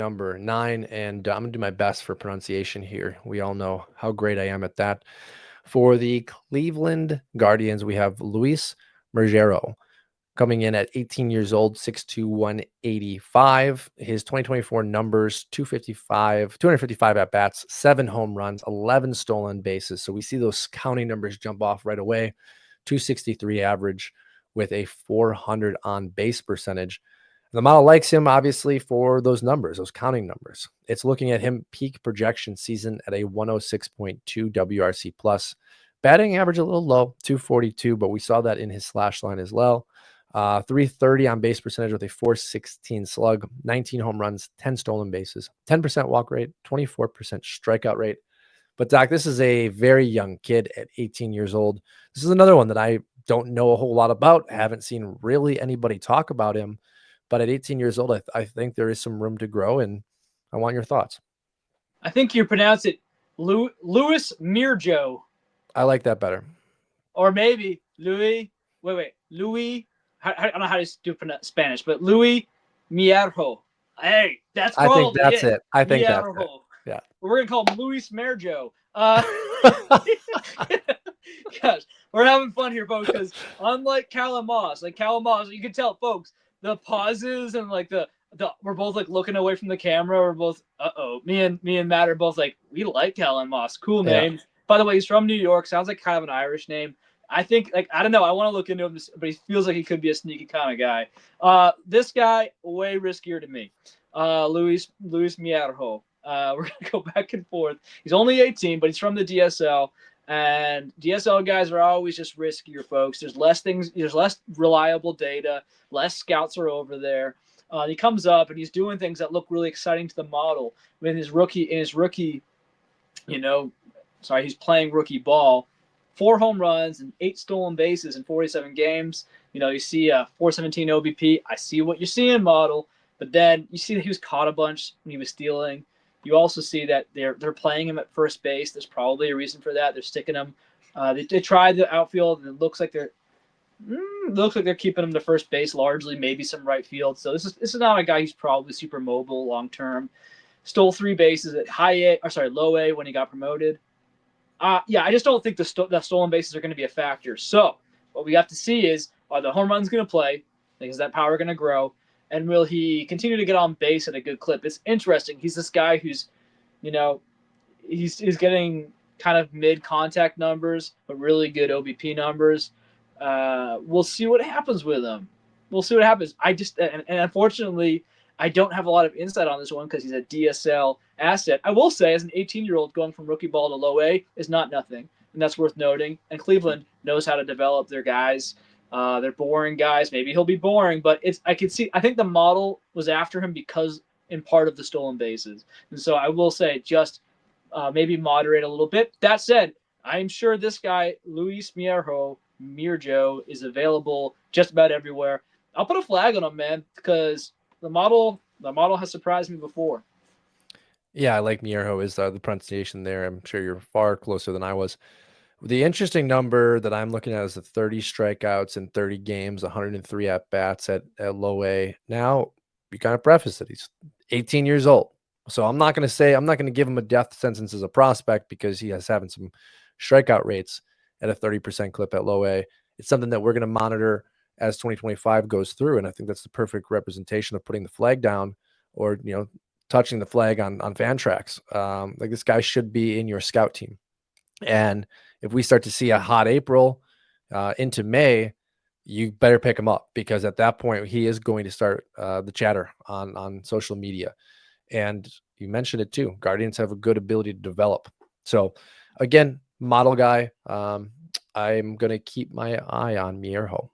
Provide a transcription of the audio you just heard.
number 9, and I'm going to do my best for pronunciation here. We all know how great I am at that. For the Cleveland Guardians, we have Luis Merejo coming in at 18 years old, 6'2", 185. His 2024 numbers, 255 at-bats, 7 home runs, 11 stolen bases. So we see those counting numbers jump off right away. 263 average with a 400 on-base percentage. The model likes him, obviously, for those numbers, those counting numbers. It's looking at him peak projection season at a 106.2 WRC plus. Batting average a little low, 242, but we saw that in his slash line as well. 330 on base percentage with a 416 slug, 19 home runs, 10 stolen bases, 10% walk rate, 24% strikeout rate. But Doc, this is a very young kid at 18 years old. This is another one that I don't know a whole lot about. I haven't seen really anybody talk about him. But at 18 years old, I think there is some room to grow, and I want your thoughts. I think you pronounce it Louis Merejo. I like that better. Or maybe Louis. Wait. Louis. I don't know how to do Spanish, but Louis Merejo. Hey, that's I think probably that's it. I think that's it. Merejo. Yeah. We're going to call him Louis Merejo. Gosh, we're having fun here, folks, because unlike Callan Moss, you can tell, folks, the pauses and like the we're both like looking away from the camera. We're both me and Matt are both like, we like Callan Moss. Cool name. Yeah. By the way, he's from New York. Sounds like kind of an Irish name. I think, like, I don't know. I want to look into him, but he feels like he could be a sneaky kind of guy. This guy, way riskier to me. Luis Merejo. We're going to go back and forth. He's only 18, but he's from the DSL. And DSL guys are always just riskier, folks. There's less reliable data. Less scouts are over there. He comes up and he's doing things that look really exciting to the model. In his rookie, he's playing rookie ball. 4 home runs and 8 stolen bases in 47 games. You see a 417 OBP. I see what you're seeing, model. But then you see that he was caught a bunch when he was stealing. You also see that they're playing him at first base. There's probably a reason for that. They're sticking him. They tried the outfield, and it looks like they're keeping him to first base largely, maybe some right field. So this is not a guy who's probably super mobile long term. Stole 3 bases at low A when he got promoted. I just don't think the stolen bases are going to be a factor. So what we have to see is, are the home runs going to play? Is that power going to grow? And will he continue to get on base at a good clip? It's interesting. He's this guy who's, he's getting kind of mid-contact numbers, but really good OBP numbers. We'll see what happens with him. We'll see what happens. And unfortunately, I don't have a lot of insight on this one because he's a DSL asset. I will say, as an 18-year-old going from rookie ball to low A is not nothing, and that's worth noting. And Cleveland knows how to develop their guys. They're boring guys. Maybe he'll be boring, but I think the model was after him because in part of the stolen bases. And so I will say just maybe moderate a little bit. That said, I'm sure this guy, Luis Merejo, is available just about everywhere. I'll put a flag on him, man, because the model has surprised me before. Yeah, I like Merejo is the pronunciation there. I'm sure you're far closer than I was. The interesting number that I'm looking at is the 30 strikeouts in 30 games, 103 at-bats at low A. Now, you kind of preface it. He's 18 years old. So I'm not going to give him a death sentence as a prospect because he has having some strikeout rates at a 30% clip at low A. It's something that we're going to monitor as 2025 goes through. And I think that's the perfect representation of putting the flag down or, touching the flag on Fantrax. Like this guy should be in your scout team. And if we start to see a hot April into May, you better pick him up because at that point he is going to start the chatter on social media. And you mentioned it too. Guardians have a good ability to develop. So again, model guy. I'm going to keep my eye on Merejo.